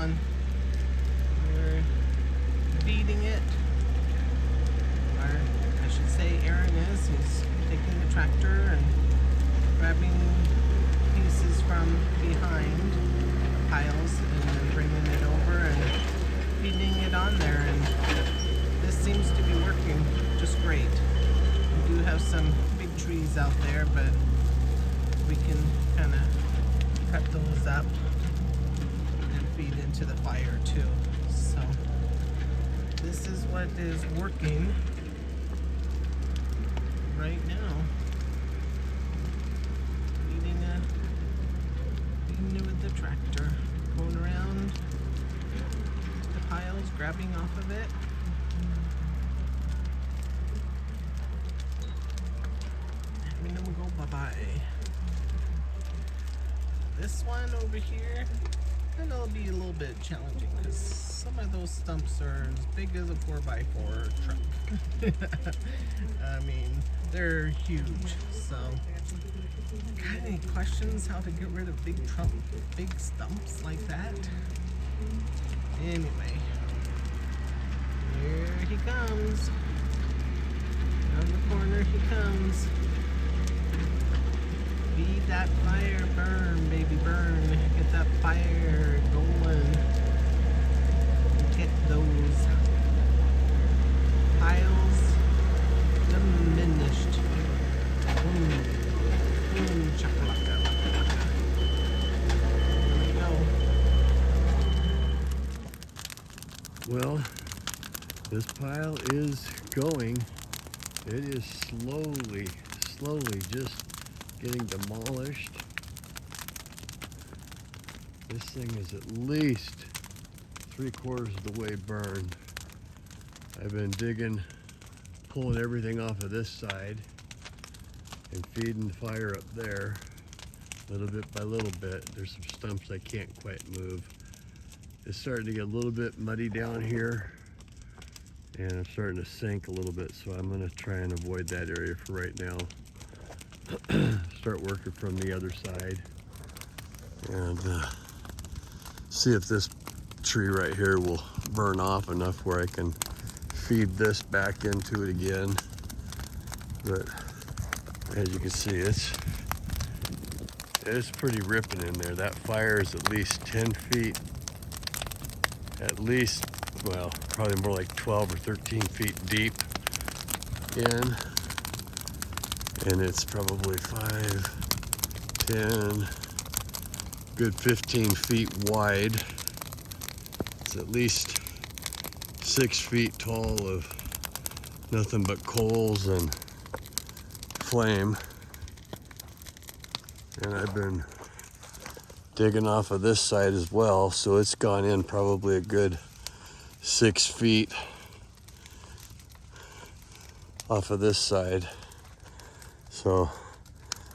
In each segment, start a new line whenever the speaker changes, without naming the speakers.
going. We're feeding it. Or I should say Aaron is. He's taking the tractor and grabbing pieces from behind the piles and then bringing it over and feeding it on there. And this seems to be working just great. We do have some big trees out there, but we can kind of cut those up and feed into the fire too. So this is what is working right now. Feeding it with the tractor, going around the piles, grabbing off of it. Having them go bye-bye. This one over here, and it'll be a little bit challenging because some of those stumps are as big as a 4x4 truck. I mean, they're huge. So, got any questions how to get rid of big stumps like that? Anyway, here he comes. Around the corner he comes. Feed that fire, burn, baby, burn. Get that fire going. Get those piles diminished. Boom, boom, chakalaka, chakalaka. There we go.
Well, this pile is going. It is slowly just getting demolished. This thing is at least 3/4 of the way burned. I've been digging, pulling everything off of this side and feeding the fire up there little bit by little bit. There's some stumps I can't quite move. It's starting to get a little bit muddy down here and I'm starting to sink a little bit, so I'm going to try and avoid that area for right now. Start working from the other side and see if this tree right here will burn off enough where I can feed this back into it again. But as you can see, it's pretty ripping in there. That fire is at least 10 feet, at least, well, probably more like 12 or 13 feet deep in. And it's probably 5, 10, good 15 feet wide. It's at least 6 feet tall of nothing but coals and flame. And I've been digging off of this side as well, so it's gone in probably a good 6 feet off of this side. So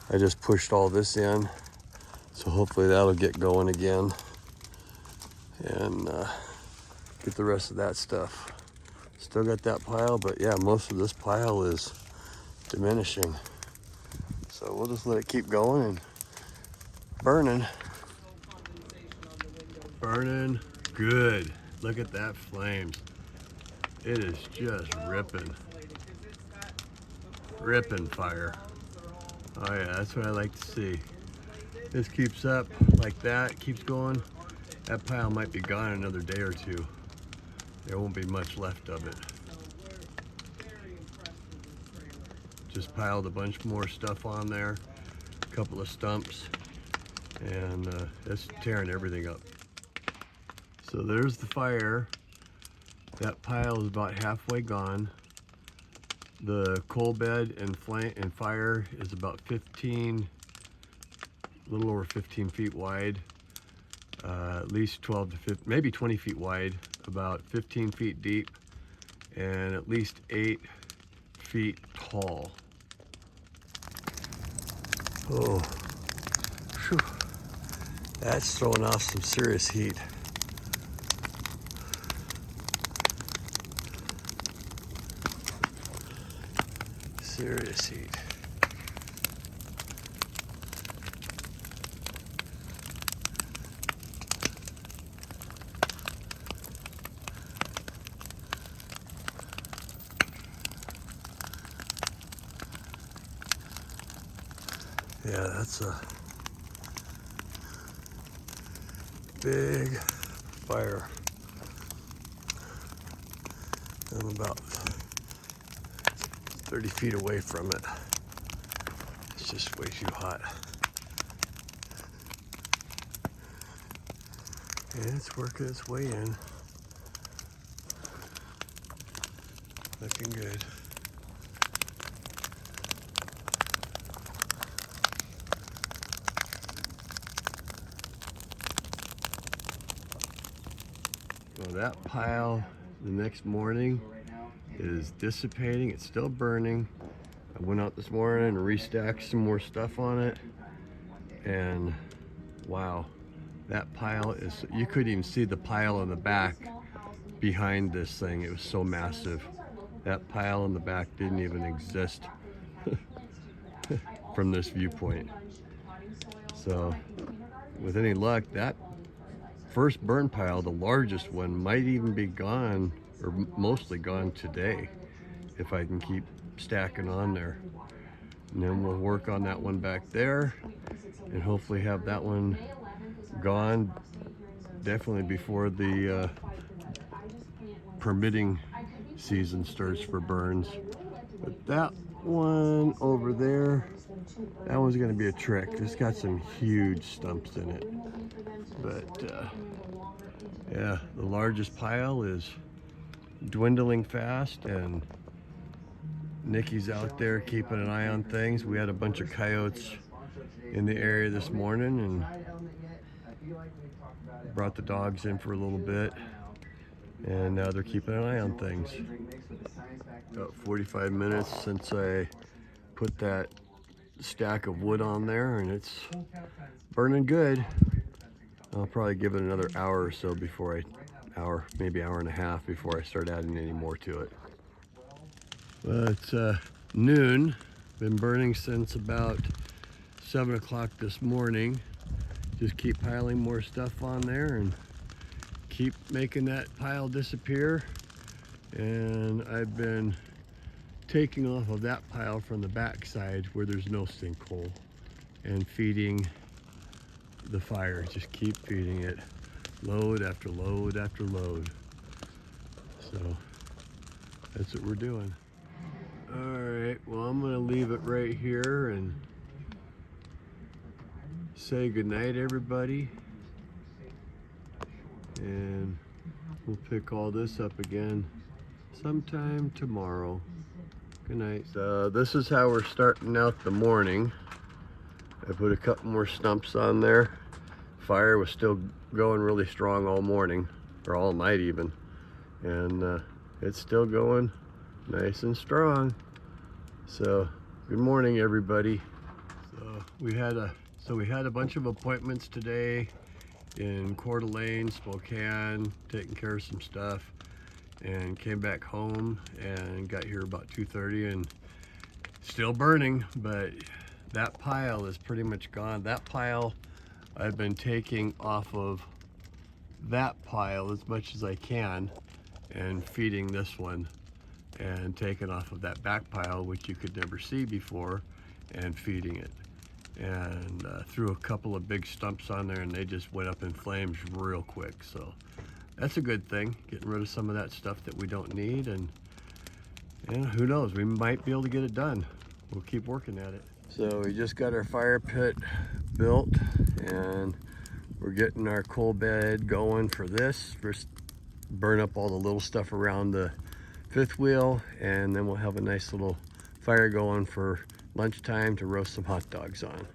I just pushed all this in, so hopefully that'll get going again and get the rest of that stuff. Still got that pile, but yeah, most of this pile is diminishing. So we'll just let it keep going and burning. Burning good. Look at that flames. It is just ripping fire. Oh yeah, that's what I like to see. This keeps up like that, keeps going. That pile might be gone in another day or two. There won't be much left of it. Just piled a bunch more stuff on there, a couple of stumps, and it's tearing everything up. So there's the fire. That pile is about halfway gone. The coal bed and flame and fire is about 15, a little over 15 feet wide, at least 12 to 15, maybe 20 feet wide, about 15 feet deep, and at least 8 feet tall. Oh, whew. That's throwing off some serious heat. Serious heat. Yeah, that's a big fire. I'm about 30 feet away from it. It's just way too hot. And it's working its way in. Looking good. Well, that pile the next morning is dissipating. It's still burning. I went out this morning and restacked some more stuff on it. And wow, that pile is, you couldn't even see the pile in the back behind this thing. It was so massive. That pile in the back didn't even exist from this viewpoint. So with any luck, that first burn pile, the largest one, might even be gone, or mostly gone today, if I can keep stacking on there. And then we'll work on that one back there and hopefully have that one gone definitely before the permitting season starts for burns. But that one over there, that one's gonna be a trick. It's got some huge stumps in it. But yeah, the largest pile is dwindling fast, and Nikki's out there keeping an eye on things. We had a bunch of coyotes in the area this morning and brought the dogs in for a little bit, and now they're keeping an eye on things. About 45 minutes since I put that stack of wood on there, and it's burning good. I'll probably give it another hour or so before maybe hour and a half before I start adding any more to it. Well, it's noon. Been burning since about 7 o'clock this morning. Just keep piling more stuff on there and keep making that pile disappear. And I've been taking off of that pile from the back side where there's no sinkhole and feeding the fire. Just keep feeding it, load after load after load. So that's what we're doing. All right, well, I'm gonna leave it right here and say goodnight, everybody. And we'll pick all this up again sometime tomorrow. Good night. So this is how we're starting out the morning. I put a couple more stumps on there. Fire was still going really strong all morning, or all night even. And it's still going nice and strong. So good morning, everybody. So we had a bunch of appointments today in Coeur d'Alene, Spokane, taking care of some stuff, and came back home and got here about 2:30 and still burning, but that pile is pretty much gone. That pile, I've been taking off of that pile as much as I can and feeding this one, and taking off of that back pile, which you could never see before, and feeding it. And threw a couple of big stumps on there and they just went up in flames real quick. So that's a good thing, getting rid of some of that stuff that we don't need. And who knows, we might be able to get it done. We'll keep working at it. So we just got our fire pit built and we're getting our coal bed going for this. First, burn up all the little stuff around the fifth wheel, and then we'll have a nice little fire going for lunchtime to roast some hot dogs on.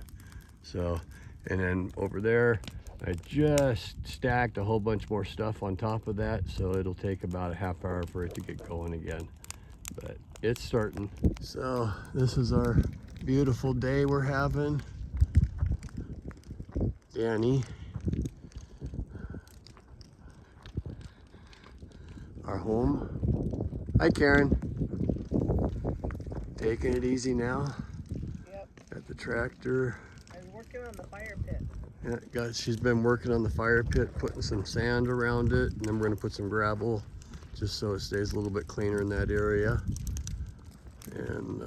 So, and then over there, I just stacked a whole bunch more stuff on top of that, so it'll take about a half hour for it to get going again. But it's starting. So this is our beautiful day we're having. Danny, our home. Hi, Karen. Taking it easy now.
Yep.
Got the tractor.
I was working on the fire pit.
Yeah, she's been working on the fire pit, putting some sand around it, and then we're gonna put some gravel just so it stays a little bit cleaner in that area. And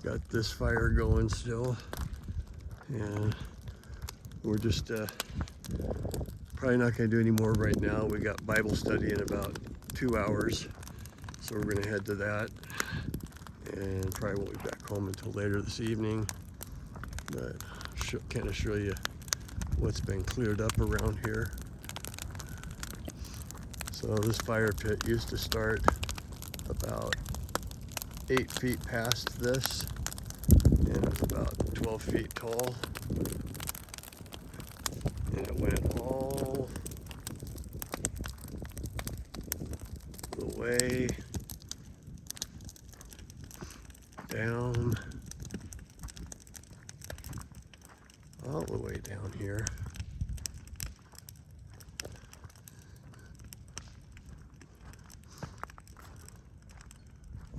got this fire going still, and we're just probably not going to do any more right now. We got Bible study in about 2 hours, so we're going to head to that, and probably won't be back home until later this evening, but kind of show you what's been cleared up around here. So this fire pit used to start about 8 feet past this, and it was about 12 feet tall, and it went all the way down, all the way down here.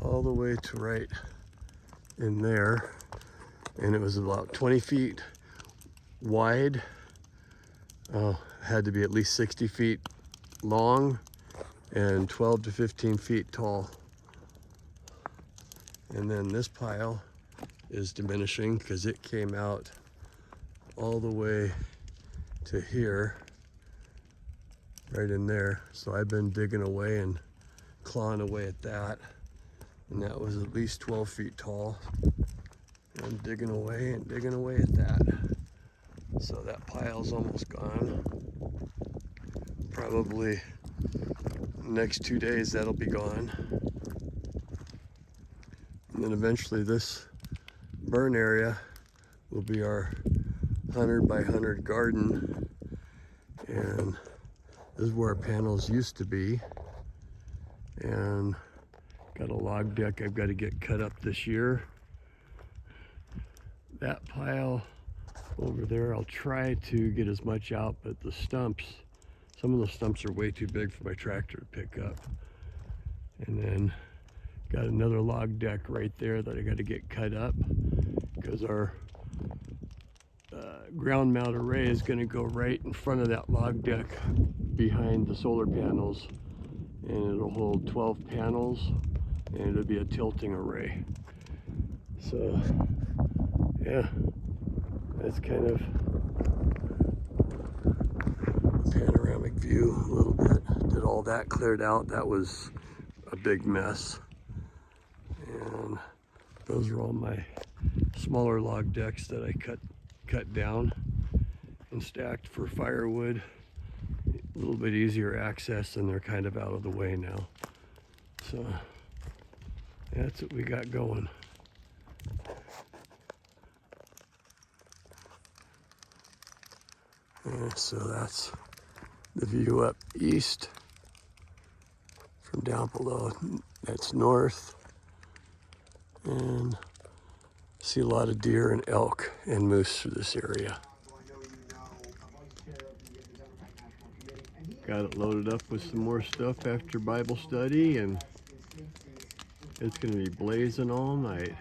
All the way to right in there, and it was about 20 feet wide. Had to be at least 60 feet long and 12 to 15 feet tall. And then this pile is diminishing because it came out all the way to here, right in there. So I've been digging away and clawing away at that, and that was at least 12 feet tall. And I'm digging away and digging away at that. So that pile's almost gone. Probably next 2 days that'll be gone. And then eventually this burn area will be our 100 by 100 garden. And this is where our panels used to be. And got a log deck I've got to get cut up this year. That pile over there, I'll try to get as much out, but the stumps, some of the stumps are way too big for my tractor to pick up. And then got another log deck right there that I got to get cut up, because our ground mount array is going to go right in front of that log deck behind the solar panels, and it'll hold 12 panels, and it'll be a tilting array. So yeah, that's kind of a panoramic view a little bit. Did all that cleared out. That was a big mess. And those are all my smaller log decks that I cut down and stacked for firewood. A little bit easier access, and they're kind of out of the way now. So that's what we got going. And so that's the view up east from down below. That's north. And see a lot of deer and elk and moose through this area. Got it loaded up with some more stuff after Bible study, and it's going to be blazing all night.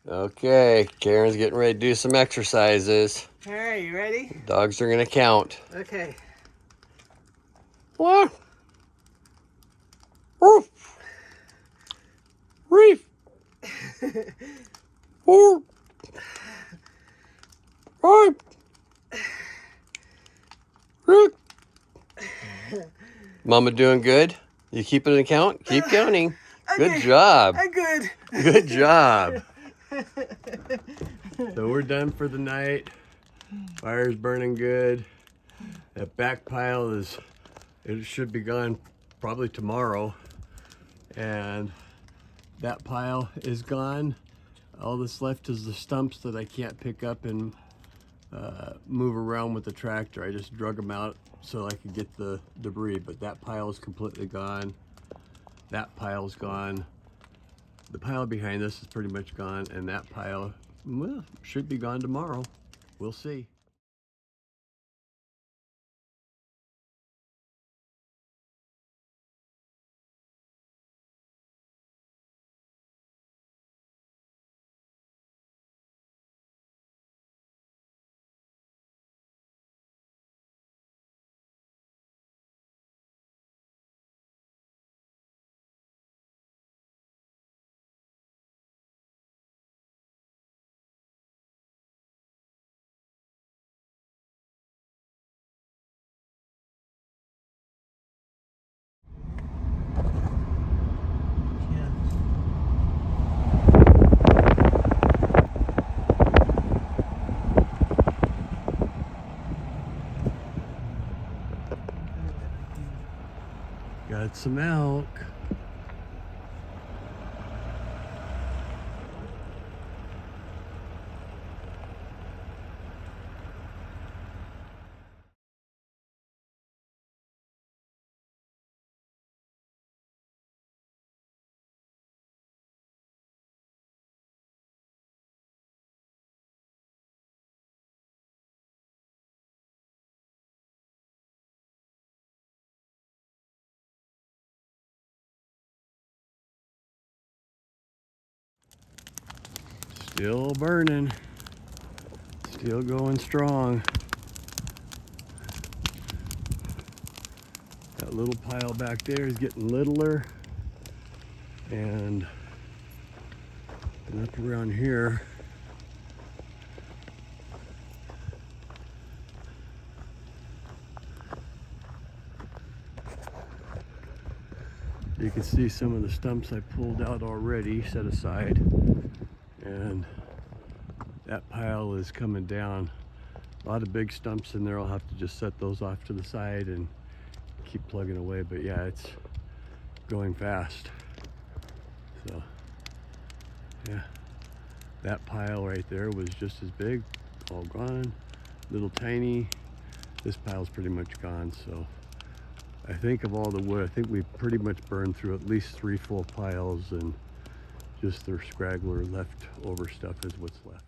Okay, Karen's getting ready to do some exercises.
All right, you ready?
Dogs are going to count.
Okay.
1. Roof. Reef. 4. 5. 6. Mama doing good? You keeping an account? Keep counting.
Okay.
Good job.
I'm good.
Good job. So we're done for the night. Fire's burning good. That back pile it should be gone probably tomorrow. And that pile is gone. All that's left is the stumps that I can't pick up and move around with the tractor. I just drug them out so I could get the debris, but that pile is completely gone. That pile's gone. The pile behind this is pretty much gone, and that pile, well, should be gone tomorrow. We'll see. Got some elk. Still burning. Still going strong. That little pile back there is getting littler. And up around here, you can see some of the stumps I pulled out already, set aside. And that pile is coming down. A lot of big stumps in there. I'll have to just set those off to the side and keep plugging away. But yeah, it's going fast. So yeah, that pile right there was just as big, all gone. Little tiny. This pile's pretty much gone. So I think of all the wood, I think we pretty much burned through at least 3 full piles, and just their scraggler leftover stuff is what's left.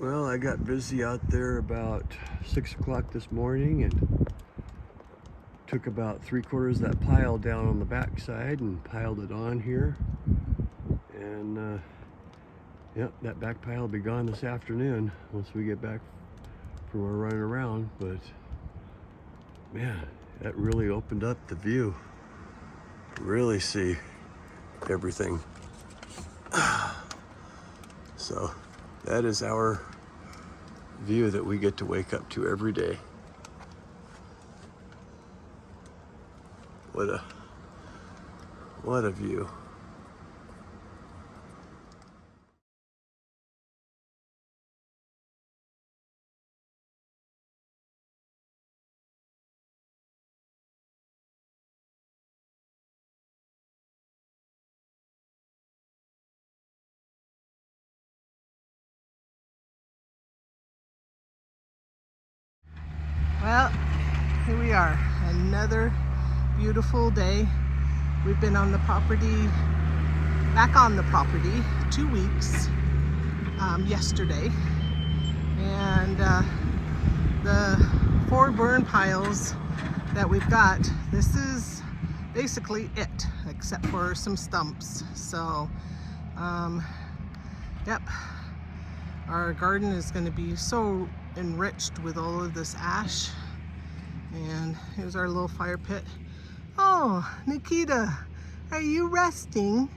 Well, I got busy out there about 6 o'clock this morning and took about 3/4 of that pile down on the back side and piled it on here. And yep, that back pile will be gone this afternoon once we get back from our running around. But man, that really opened up the view. Really see everything. So that is our view that we get to wake up to every day. What a view.
Well, here we are, another beautiful day. We've been on the property, back on the property, 2 weeks, yesterday. And the 4 burn piles that we've got, this is basically it, except for some stumps. So, yep, our garden is going to be so enriched with all of this ash. And here's our little fire pit. Oh, Nikita, are you resting?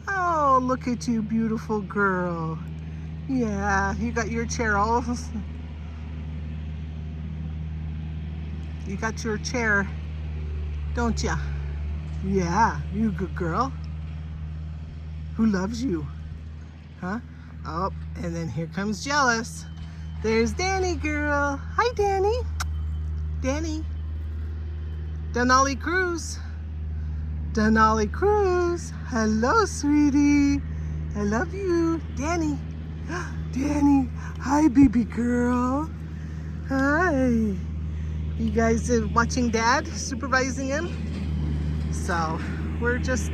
Oh, look at you, beautiful girl. Yeah, you got your chair all... You got your chair, don't ya? Yeah, you good girl. Who loves you? Huh? Oh, and then here comes Jealous. There's Danny girl. Hi, Danny. Danny. Denali Cruz. Denali Cruz. Hello, sweetie. I love you. Danny. Danny. Hi, baby girl. Hi. You guys are watching Dad supervising him? So we're just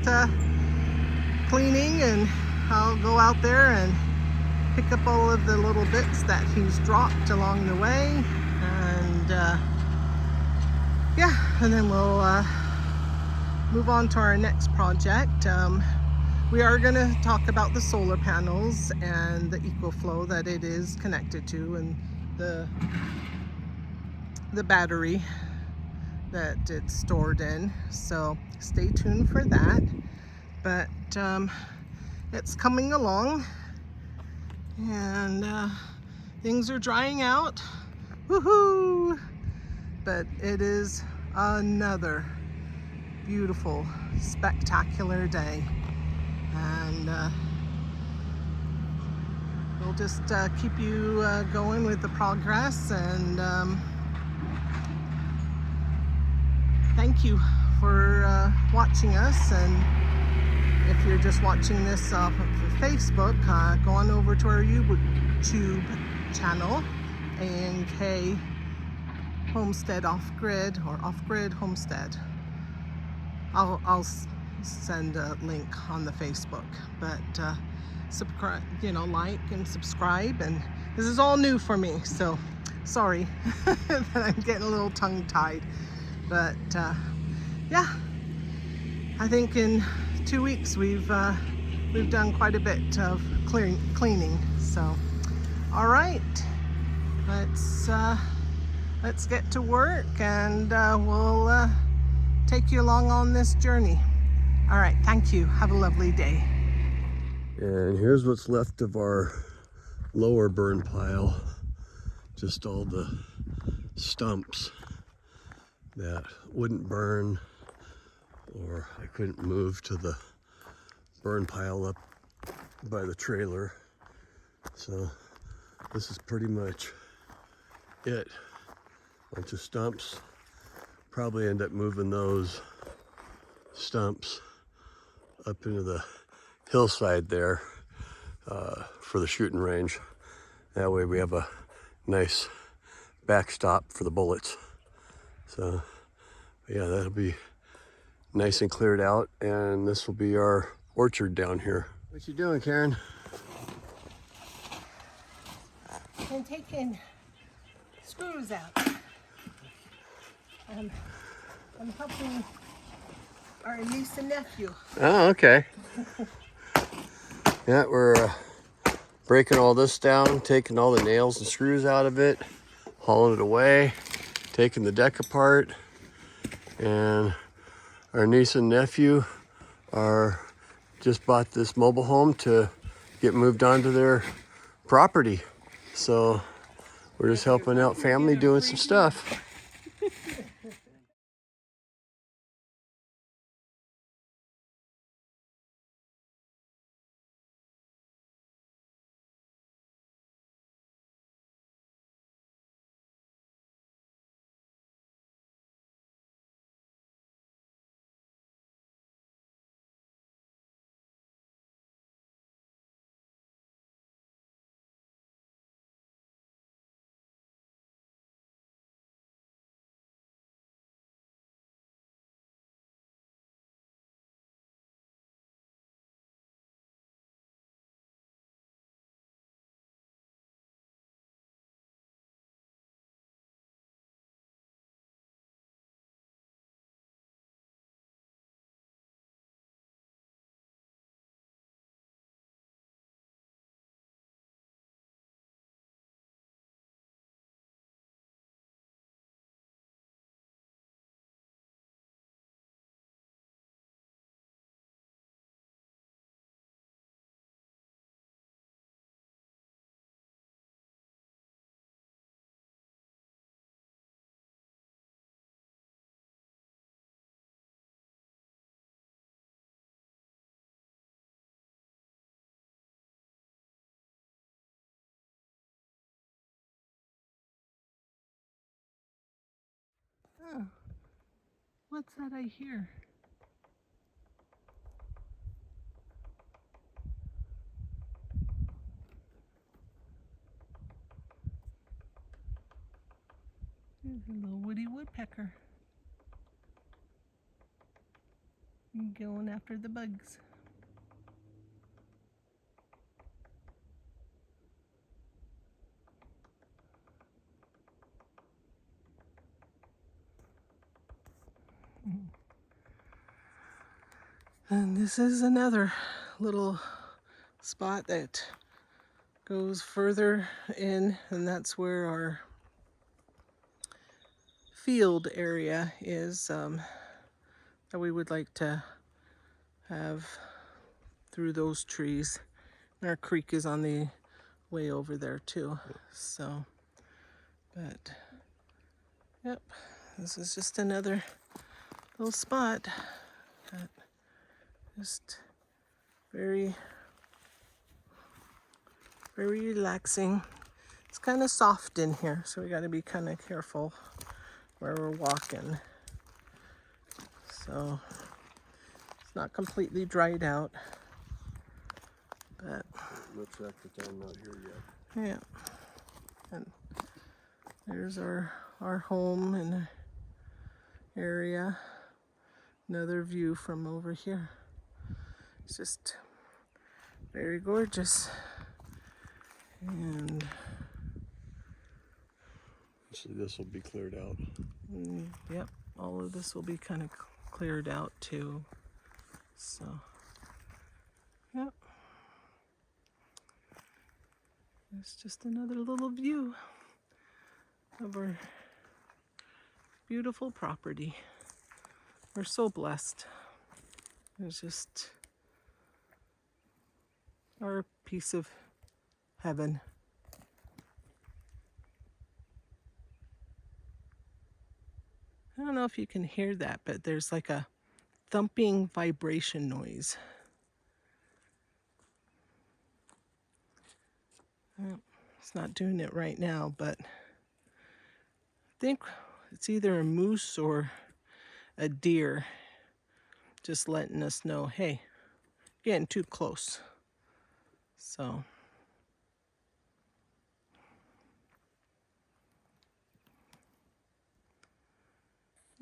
cleaning, and I'll go out there and pick up all of the little bits that he's dropped along the way, and yeah, and then we'll move on to our next project. We are going to talk about the solar panels and the EcoFlow that it is connected to, and the battery that it's stored in. So stay tuned for that. But it's coming along, and things are drying out. Woohoo! But it is another beautiful, spectacular day, and we'll just keep you going with the progress, and thank you for watching us. And if you're just watching this off of Facebook, go on over to our YouTube channel, A&K Homestead Off-Grid, or Off-Grid Homestead. I'll send a link on the Facebook, but subscribe, like and subscribe. And this is all new for me, so sorry that I'm getting a little tongue-tied, but yeah, I think in 2 weeks we've done quite a bit of cleaning. So all right, let's get to work, and we'll take you along on this journey. All right, thank you. Have a lovely day.
And here's what's left of our lower burn pile. Just all the stumps that wouldn't burn, or I couldn't move to the burn pile up by the trailer. So this is pretty much it. Bunch of stumps. Probably end up moving those stumps up into the hillside there for the shooting range. That way we have a nice backstop for the bullets. So yeah, that'll be nice and cleared out, and this will be our orchard down here. What you doing, Karen?
I'm taking screws out. I'm helping our niece and nephew.
Oh, okay. Yeah, we're breaking all this down, taking all the nails and screws out of it, hauling it away, taking the deck apart, and our niece and nephew just bought this mobile home to get moved onto their property. So we're just helping out family doing some stuff.
Oh, what's that I hear? There's a little woody woodpecker going after the bugs. And this is another little spot that goes further in, and that's where our field area is, that we would like to have through those trees. And our creek is on the way over there too. So, but yep, this is just another little spot that just very, very relaxing. It's kind of soft in here, so we got to be kind of careful where we're walking. So it's not completely dried out, but
Looks like it's on not here yet.
yeah. And there's our home and area. Another view from over here. It's just very gorgeous. And
So this will be cleared out.
yep, all of this will be kind of cleared out too. So, yep. It's just another little view of our beautiful property. We're so blessed. It's just our piece of heaven. I don't know if you can hear that, but there's like a thumping vibration noise. Well, it's not doing it right now, but I think it's either a moose or a deer just letting us know, hey, getting too close. So,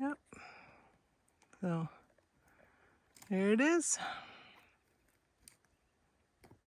yep. So, there it is.